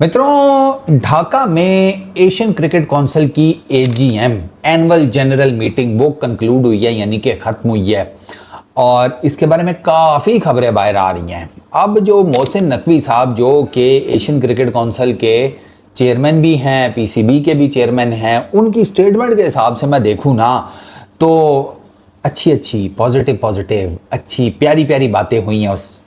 मित्रों, ढाका में Asian cricket council की एजीएम एनुअल जनरल मीटिंग वो कंक्लूड हुई है, यानी कि ख़त्म हुई है और इसके बारे में काफ़ी खबरें बाहर आ रही हैं। अब जो मोहसिन नकवी साहब जो कि एशियन क्रिकेट काउंसिल के चेयरमैन भी हैं, पीसीबी के भी चेयरमैन हैं, उनकी स्टेटमेंट के हिसाब से मैं देखूँ ना तो अच्छी पॉजिटिव अच्छी प्यारी प्यारी बातें हुई हैं उस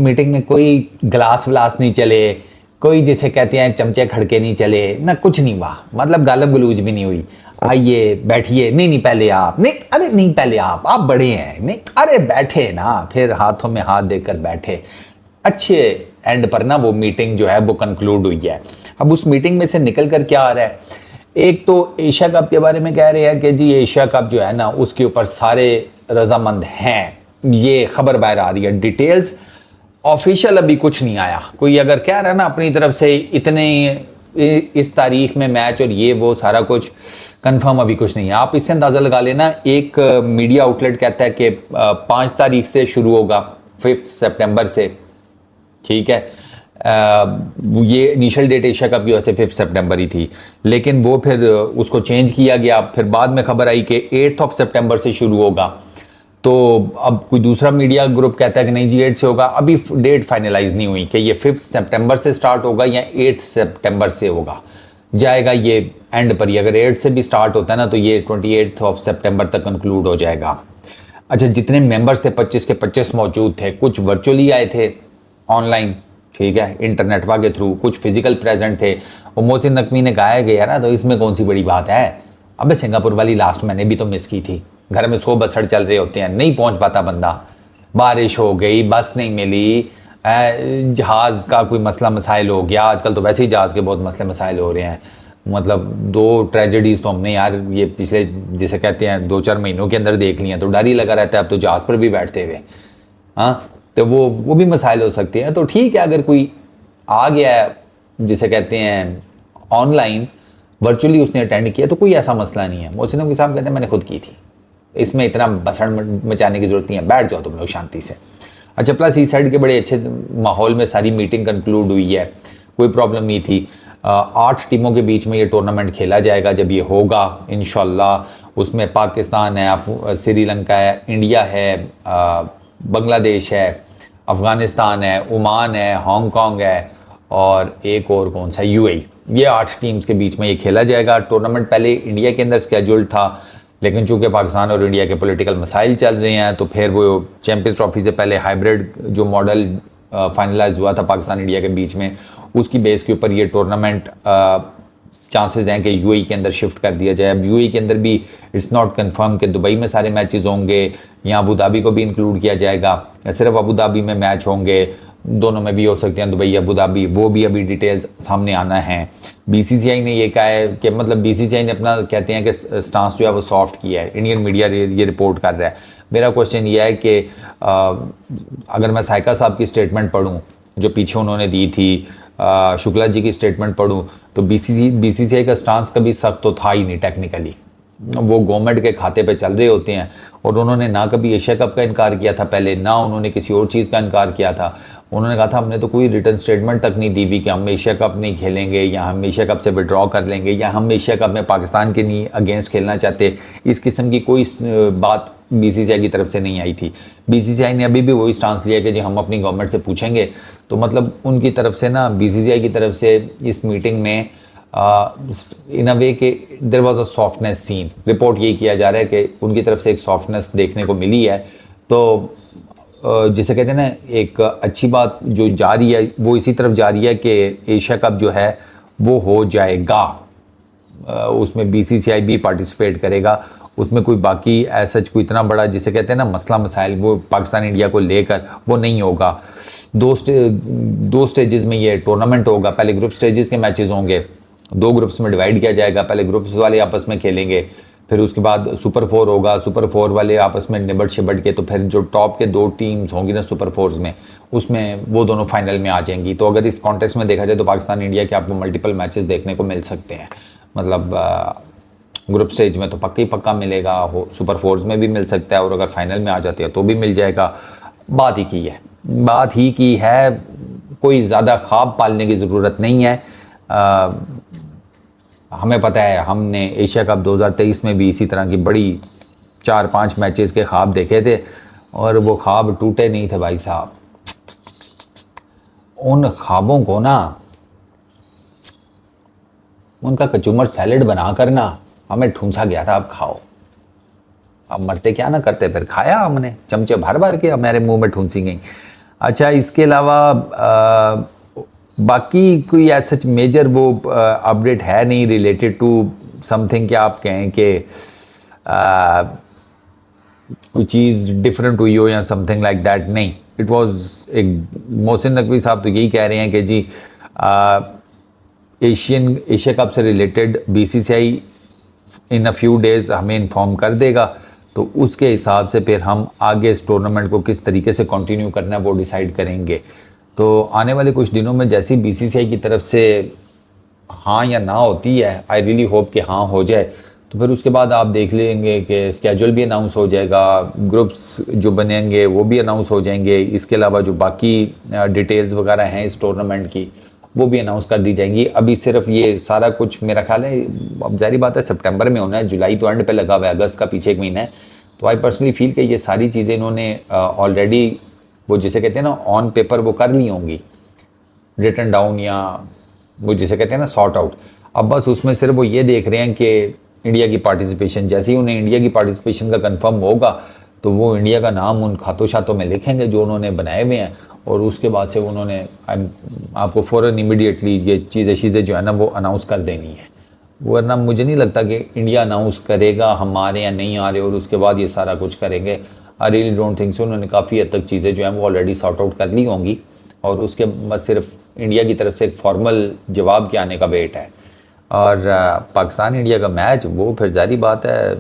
मीटिंग में कोई ग्लास व्लास नहीं चले, कोई जिसे कहते हैं चमचे खड़के नहीं चले ना, कुछ नहीं हुआ। मतलब गालब गलूज भी नहीं हुई। आइए बैठिए, नहीं पहले आप, नहीं अरे नहीं पहले आप बड़े हैं, नहीं अरे बैठे ना, फिर हाथों में हाथ देकर बैठे। अच्छे एंड पर ना वो मीटिंग जो है वो कंक्लूड हुई है। अब उस मीटिंग में से निकल कर क्या आ रहा है, एक तो एशिया कप के बारे में कह रहे हैं कि जी एशिया कप जो है ना उसके ऊपर सारे रजामंद हैं, ये खबर बाहर आ रही है। डिटेल्स ऑफिशियल अभी कुछ नहीं आया। कोई अगर कह रहा है ना अपनी तरफ से इतने इस तारीख में मैच और ये वो सारा कुछ कंफर्म अभी कुछ नहीं है। आप इससे अंदाज़ा लगा लेना, एक मीडिया आउटलेट कहता है कि 5 तारीख से शुरू होगा, 5 सितंबर से, ठीक है। ये इनिशियल डेट एशिया कप की वैसे 5 सितंबर ही थी, लेकिन वो फिर उसको चेंज किया गया। फिर बाद में खबर आई कि 8 सितंबर से शुरू होगा। तो अब कोई दूसरा मीडिया ग्रुप कहता है कि नहीं जी 8 से होगा। अभी डेट फाइनलाइज नहीं हुई कि ये 5 सितंबर से स्टार्ट होगा या 8 सितंबर से होगा, जाएगा ये एंड पर ही। अगर 8 से भी स्टार्ट होता है ना तो ये 28 सितंबर तक कंक्लूड हो जाएगा। अच्छा, जितने मेंबर्स थे 25 के 25 मौजूद थे। कुछ वर्चुअली आए थे ऑनलाइन, ठीक है, इंटरनेटवा के थ्रू, कुछ फिजिकल प्रेजेंट थे। वो मोहसिन नकवी ने गाया गया ना, तो इसमें कौन सी बड़ी बात है। अबे सिंगापुर वाली लास्ट मैंने भी तो मिस की थी। घर में 100 बसड़ चल रहे होते हैं, नहीं पहुंच पाता बंदा, बारिश हो गई, बस नहीं मिली, जहाज़ का कोई मसला मसाइल हो गया। आजकल तो वैसे ही जहाज़ के बहुत मसले मसाइल हो रहे हैं। मतलब 2 ट्रेजेडीज़ तो हमने यार ये पिछले जिसे कहते हैं 2-4 महीनों के अंदर देख लिया, तो डर ही लगा रहता है अब तो जहाज़ पर भी बैठते हुए। हाँ, तो वो भी मसाइल हो सकते हैं। तो ठीक है, अगर कोई आ गया है जिसे कहते हैं ऑनलाइन, वर्चुअली उसने अटेंड किया, तो कोई ऐसा मसला नहीं है। मोहसिन नकवी साहब कहते हैं मैंने खुद की थी, इसमें इतना बसड़ मचाने की जरूरत नहीं है, बैठ जाओ तुम लोग शांति से। अच्छा, प्लस इस साइड के बड़े अच्छे माहौल में सारी मीटिंग कंक्लूड हुई है, कोई प्रॉब्लम नहीं थी। 8 टीमों के बीच में ये टूर्नामेंट खेला जाएगा जब ये होगा इंशाल्लाह। उसमें पाकिस्तान है, श्रीलंका है, इंडिया है, बांग्लादेश है, अफ़गानिस्तान है, ओमान है, हांगकांग है और एक और कौन सा, यूएई। ये 8 टीम्स के बीच में ये खेला जाएगा। टूर्नामेंट पहले इंडिया के अंदर स्केड्यूल्ड था, लेकिन चूंकि पाकिस्तान और इंडिया के पॉलिटिकल मसाइल चल रहे हैं, तो फिर वो चैंपियंस ट्रॉफी से पहले हाइब्रिड जो मॉडल फाइनलाइज हुआ था पाकिस्तान इंडिया के बीच में, उसकी बेस के ऊपर ये टूर्नामेंट चांसेस हैं कि यूएई के अंदर शिफ्ट कर दिया जाए। अब यूएई के अंदर भी इट्स नॉट कंफर्म कि दुबई में सारे मैचेस होंगे या अबू धाबी को भी इंक्लूड किया जाएगा या सिर्फ अबू धाबी में मैच होंगे, दोनों में भी हो सकते हैं, दुबई अबू धाबी, वो भी अभी डिटेल्स सामने आना है। बीसीसीआई ने ये कहा है कि मतलब बीसीसीआई ने अपना कहते हैं कि स्टांस जो है वो सॉफ्ट किया है। इंडियन मीडिया ये रिपोर्ट कर रहा है। मेरा क्वेश्चन ये है कि अगर मैं साइका साहब की स्टेटमेंट पढ़ूँ जो पीछे उन्होंने दी थी, शुक्ला जी की स्टेटमेंट पढ़ूँ, तो बीसीसीआई का स्टांस कभी सख्त तो था ही नहीं। टेक्निकली वो गवर्नमेंट के खाते पे चल रहे होते हैं और उन्होंने ना कभी एशिया कप का इनकार किया था पहले, ना उन्होंने किसी और चीज़ का इनकार किया था। उन्होंने कहा था हमने तो कोई रिटर्न स्टेटमेंट तक नहीं दी हुई कि हम एशिया कप नहीं खेलेंगे या हम एशिया कप से विड्रॉ कर लेंगे या हम एशिया कप में पाकिस्तान के नहीं अगेंस्ट खेलना चाहते। इस किस्म की कोई बात बीसीसीआई की तरफ से नहीं आई थी। बीसीसीआई ने अभी भी वही स्टांस लिया कि जी हम अपनी गवर्नमेंट से पूछेंगे। तो मतलब उनकी तरफ से ना, बीसीसीआई की तरफ से इस मीटिंग में इन अ वे के there was a softness seen. Report यही किया जा रहा है कि उनकी तरफ से एक सॉफ्टनेस देखने को मिली है। तो जिसे कहते हैं ना, एक अच्छी बात जो जा रही है वो इसी तरफ जा रही है कि एशिया कप जो है वो हो जाएगा। उसमें बीसीसीआई भी पार्टिसिपेट करेगा। उसमें कोई बाकी ऐसा कोई इतना बड़ा जिसे कहते हैं ना मसला मसाइल वो पाकिस्तान इंडिया को लेकर वो नहीं होगा। 2 स्टेजेस में ये टूर्नामेंट होगा। पहले ग्रुप स्टेजेस के मैचेस होंगे, 2 ग्रुप्स में डिवाइड किया जाएगा। पहले ग्रुप्स वाले आपस में खेलेंगे, फिर उसके बाद सुपर 4 होगा। सुपर 4 वाले आपस में निबट शिबट के, तो फिर जो टॉप के 2 टीम्स होंगी ना सुपर 4s में, उसमें वो दोनों फाइनल में आ जाएंगी। तो अगर इस कॉन्टेक्स्ट में देखा जाए तो पाकिस्तान इंडिया के आपको मल्टीपल मैचेस देखने को मिल सकते हैं। मतलब ग्रुप स्टेज में तो पक्का ही पक्का मिलेगा, सुपर 4s में भी मिल सकता है और अगर फाइनल में आ जाते हैं तो भी मिल जाएगा। बात ही की है कोई ज़्यादा ख्वाब पालने की ज़रूरत नहीं है। हमें पता है, हमने एशिया कप 2023 में भी इसी तरह की बड़ी 4-5 मैचेस के ख्वाब देखे थे और वो ख्वाब टूटे नहीं थे भाई साहब। उन ख्वाबों को ना, उनका कचूमर सैलेड बनाकर ना हमें ठूंसा गया था, अब खाओ। अब मरते क्या ना करते, फिर खाया हमने चमचे भर भर के, हमारे मुंह में ठूंसी गई। अच्छा, इसके अलावा बाकी कोई ऐसा मेजर वो अपडेट है नहीं रिलेटेड टू समथिंग कि आप कहें कि कोई चीज़ डिफरेंट हुई हो या समथिंग लाइक दैट। नहीं, इट वाज एक मोहसिन नकवी साहब तो यही कह रहे हैं कि जी एशिया कप से related BCCI in a few days हमें इन्फॉर्म कर देगा, तो उसके हिसाब से फिर हम आगे इस टूर्नामेंट को किस तरीके से कंटिन्यू करना है वो डिसाइड करेंगे। तो आने वाले कुछ दिनों में जैसी बीसीसीआई की तरफ से हाँ या ना होती है, आई रियली होप कि हाँ हो जाए, तो फिर उसके बाद आप देख लेंगे कि स्केड्यूल भी अनाउंस हो जाएगा, ग्रुप्स जो बनेंगे वो भी अनाउंस हो जाएंगे। इसके अलावा जो बाकी डिटेल्स वगैरह हैं इस टूर्नामेंट की वो भी अनाउंस कर दी जाएंगी। अभी सिर्फ ये सारा कुछ मेरा ख्याल है, अब जारी बात है सितंबर में होना है, जुलाई तो एंड पे लगा हुआ है, अगस्त का पीछे एक महीना है। तो आई पर्सनली फील कि ये सारी चीज़ें इन्होंने ऑलरेडी वो जिसे कहते हैं ना ऑन पेपर वो कर ली होंगी, रिटन डाउन, या वो जिसे कहते हैं ना सॉर्ट आउट। अब बस उसमें सिर्फ वो ये देख रहे हैं कि इंडिया की पार्टिसिपेशन, जैसे ही उन्हें इंडिया की पार्टिसिपेशन का कंफर्म होगा तो वो इंडिया का नाम उन खातों शातों में लिखेंगे जो उन्होंने बनाए हुए हैं, और उसके बाद से उन्होंने आपको फ़ौरन इमीडिएटली ये चीज़ें जो है ना वो अनाउंस कर देनी है। वरना मुझे नहीं लगता कि इंडिया अनाउंस करेगा हम आ रहे या नहीं आ रहे और उसके बाद ये सारा कुछ करेंगे। I really don't think so. उन्होंने काफ़ी हद तक चीज़ें जो हैं वो ऑलरेडी सॉर्ट आउट कर ली होंगी और उसके बाद सिर्फ इंडिया की तरफ से एक फॉर्मल जवाब के आने का वेट है। और पाकिस्तान इंडिया का मैच वो फिर जारी बात है,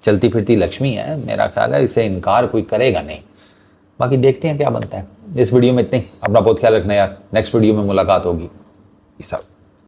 चलती फिरती लक्ष्मी है, मेरा ख्याल है इसे इनकार कोई करेगा नहीं। बाकी देखते हैं क्या बनता है। इस वीडियो में इतने, अपना बहुत ख्याल रखना यार, नेक्स्ट वीडियो में मुलाकात होगी। सब